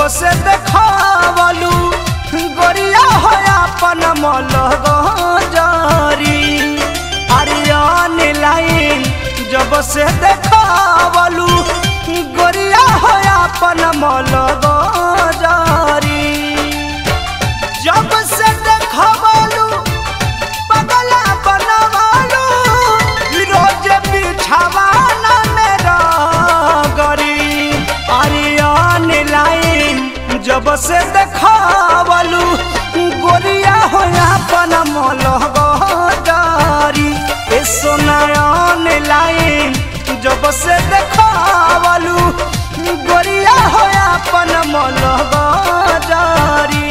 से देखावलू गोरिया हो अपन मलग जारी। आर्यन लाइन जब से देखावलू गोरिया हो अपन मलग जारी। जब से देखावलू पगला बनवालू रोज बिछावाना मेरा गरी। आर्यन लाइन जब से देखावलू गोरिया हो अपन मलग जारी। ए सोनायन लाइन जब से देखावलू गोरिया हो अपन मलग जारी।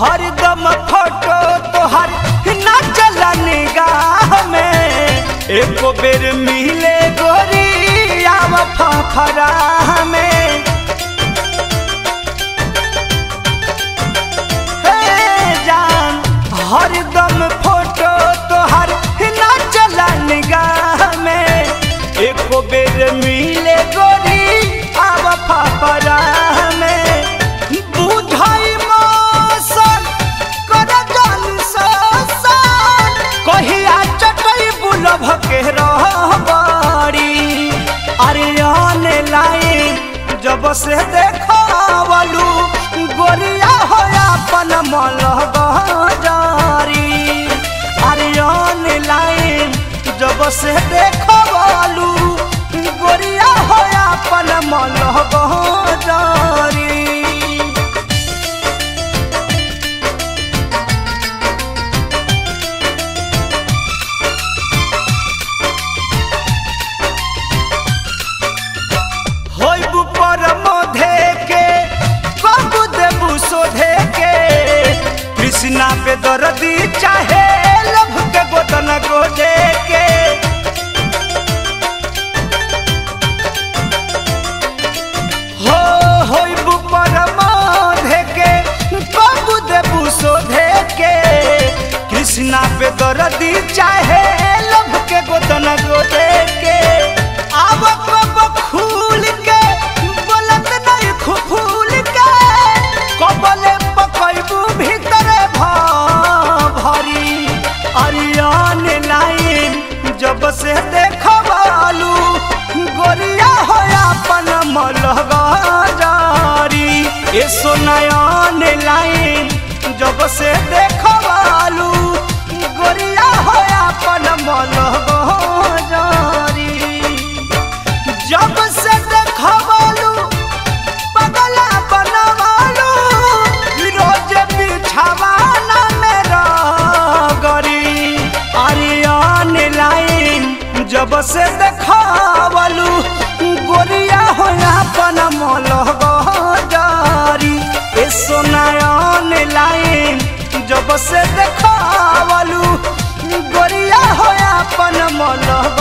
हरदम फोटो तोहर ना चला निगाह में। एको बेर मिले गोरी आव फफरा में। हे जान हरदम फोटो तोहर ना चला निगाह में। एको बेर मिले गोरी आव फफरा में। बुझाई कहिया चटई बुलभ के रहबारी। आर्यन लाइन जब से देखावलू गोरिया हो अपन मलग जारी। आर्यन लाइन जब से देखावलू गोरिया हो अपन मलग जारी। कृष्णा पे दर्दी चाहे लभ के गोदन गोदे के। हो पर माधे के बाबू देबू सोधे के। कृष्णा पे दर्दी चाहे लभ के गोदन गोदे के। आब खूल के बोलत नहीं खुफूल के कबले पकड़बू भीतर भरी। आर्यन लाइन जब से देखावलू गोरिया हो अपन मलग जारी। ए सोनायन लाइन जब से देखावलू गोरिया हो अपन मलग जारी। जब से देखावलू पगला बनवालू रोज बिछावाना मेरा गरी। आर्यन लाइन जब से देखावलू गोरिया हो अपन मलग जारी। ए सोनायन लाइन जब से देखावलू गोरिया हो अपन मलग